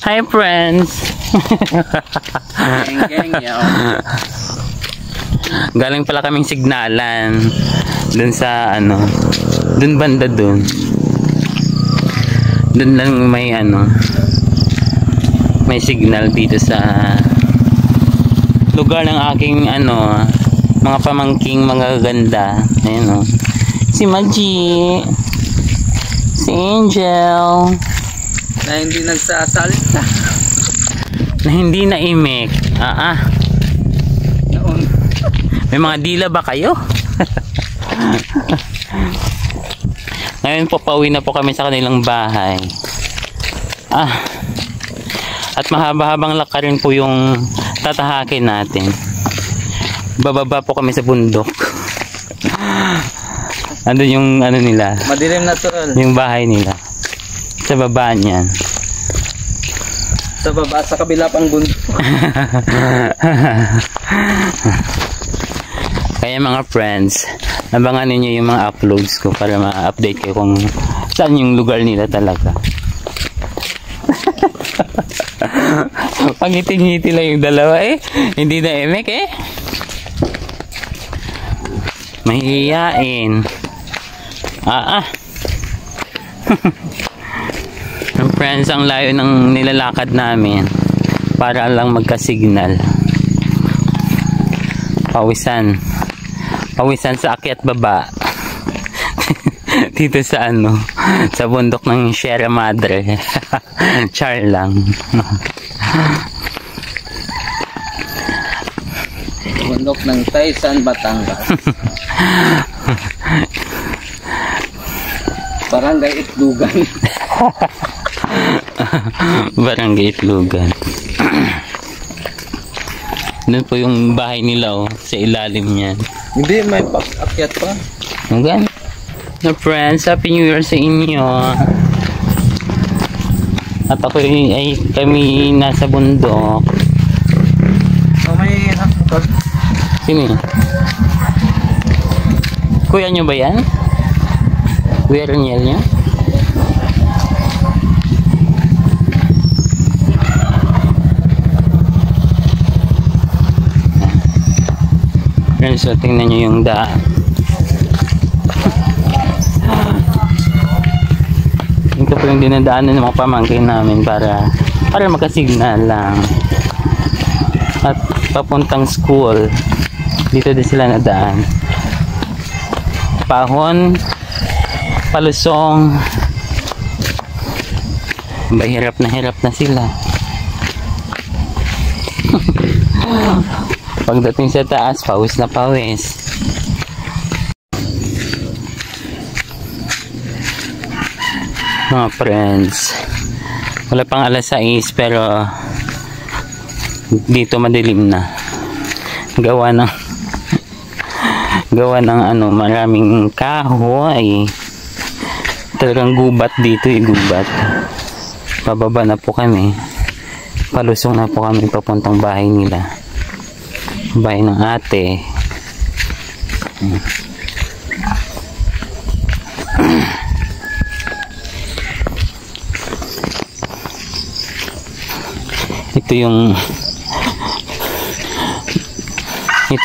Hi friends. Geng, yo. Galing pala kaming signalan dun sa ano, dun banda dun. Dun lang may ano, may signal dito sa lugar ng aking ano, mga pamangking mga ganda. Ayun, oh. Si Maji, si Angel Na hindi nagsasalita. na hindi naimik. Noon. May mga dila ba kayo? Ngayon po pauwi na po kami sa kanilang bahay. At mahaba-habang lakarin po yung tatahakin natin. Bababa po kami sa bundok. Andun yung ano nila, Madilim natural. yung bahay nila. Sa baba niyan. Sa baba, sa kabila pang bundok. Kaya mga friends, abangan ninyo yung mga uploads ko para ma-update kayo kung saan yung lugar nila talaga. Pangiti-ngiti lang yung dalawa eh. Hindi na emek eh. Mahihiyain. Ang friends, ang layo ng nilalakad namin para lang magka-signal. Pawisan sa akyat baba. Dito sa ano, sa bundok ng Sierra Madre. Char lang. Bundok ng Taysan, Batangas. Barangay Itlugan. Barangay Itlugan. Doon po yung bahay nila, oh, sa ilalim niyan. Hindi, may akyat pa. Hanggang na friends, Happy New Year sa inyo. At ako ay kami nasa bundok. May hakot. Sino yun? Kuya nyo ba yan? Kuya Raniel nyo? So tingnan nyo yung daan. Ito po yung dinadaanan ng mga pamangkin namin para makasignal lang. At papuntang school. Dito din sila nadaan. Pahon, palusong. Hirap na sila. Pagdating sa taas, pawis na pawis. Mga friends, wala pang alas 6 pero dito madilim na. Gawa ng ano, maraming kahoy. Talagang gubat dito, gubat. Pababa na po kami. Palusong na po kami papuntang bahay nila. Bahay ng ate. Ito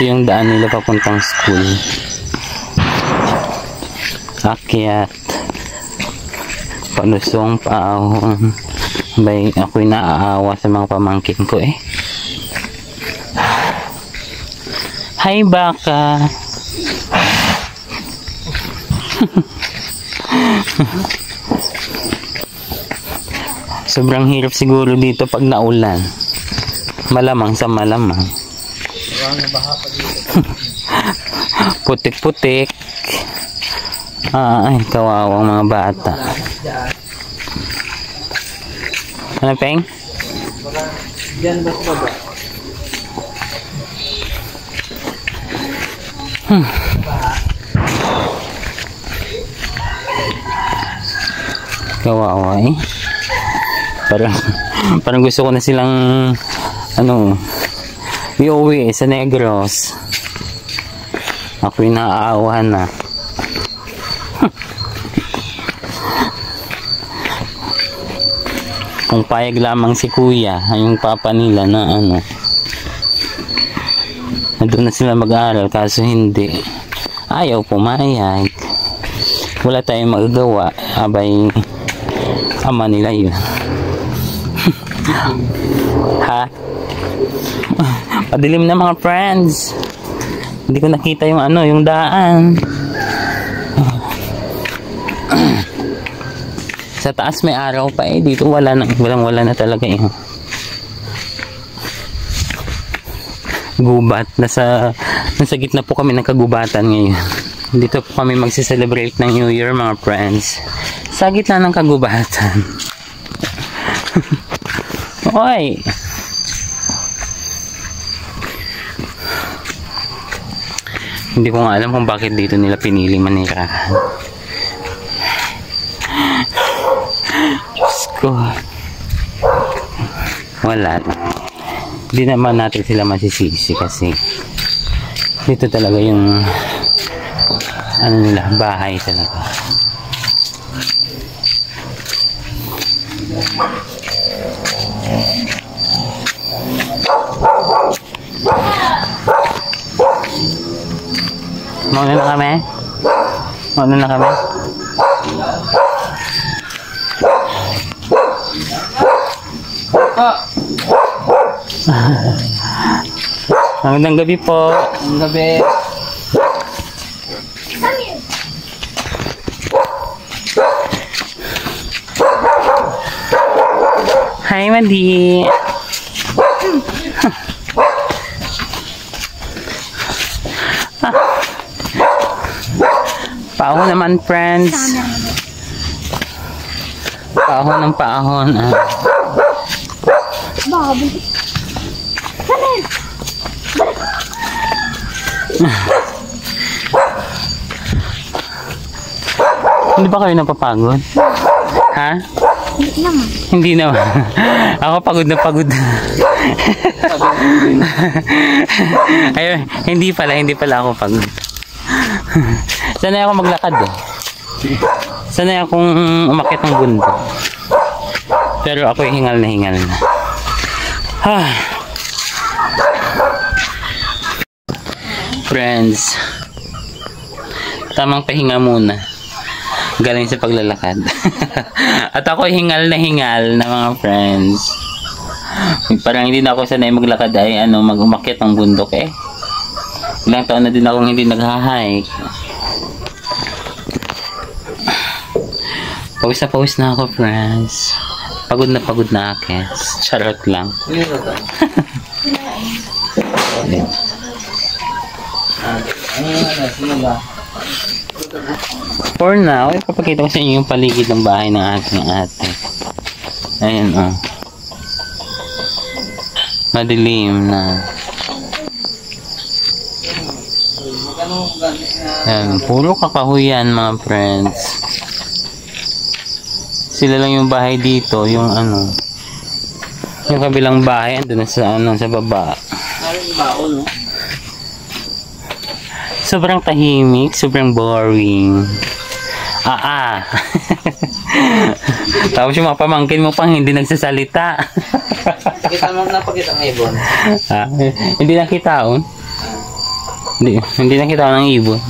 yung daan nila papuntang school. Akyat, palusong, paahon. Bay, ako'y naaawa sa mga pamangkin ko eh. Hi baka. Sobrang hirap siguro dito pag naulan. Malamang sa malamang. Putik-putik. Ay, kawawang mga bata. Ano, Peng? Diyan ba sa baba? Kawawa eh. Parang gusto ko na silang ano, iuwi sa Negros. Ako'y naaawahan na. Kung payag lamang si kuya, yung papa nila na ano, na doon na sila mag-aaral, kaso hindi. Ayaw pumayag. Wala tayong magagawa. Abay, ama nila yun. Ha? Padilim na mga friends. Hindi ko nakita yung ano, yung daan. Sa taas may araw pa eh. Dito wala na talaga eh. Gubat. Nasa gitna po kami ng kagubatan ngayon. Dito po kami magsi-celebrate ng New Year mga friends. Sa gitna ng kagubatan. Oy! Hindi ko nga alam kung bakit dito nila pinili manirahan. Diyos ko. Wala. Hindi naman natin sila masisisi kasi dito talaga yung ano nila, bahay talaga. Mauna na kami? Mauna na kami? Magandang gabi po. Magandang gabi. Hi, Madi. Paahon naman, friends. Paahon ng paahon. Hindi ba kayo napapagod? Ha? Hindi naman. Ako pagod na pagod. Ayun, hindi pala ako pagod. Sanay ako maglakad eh. Sanay akong umakyat ng bundok. Pero ako hingal na. Friends, tamang pahinga muna galing sa paglalakad. At ako hingal na mga friends. Parang hindi na ako sanay maglakad ay mag-umakyat ng bundok eh. Ilang taon na din akong hindi nag-hike. Pawis na ako, friends. Pagod na akes. Charot lang. For now, ipapakita ko sa inyo yung paligid ng bahay ng aking ate. Ayan o. Madilim na. Ayan, puro kakahuyan mga friends. Sila lang yung bahay dito, yung yung kabilang bahay andun sa sa baba. Sobrang tahimik, sobrang boring. Tapos yung mga pamangkin mo pang hindi nagsasalita. Napakita ng ibon. Hindi nakitaon. Hindi nakitaon ng ibon.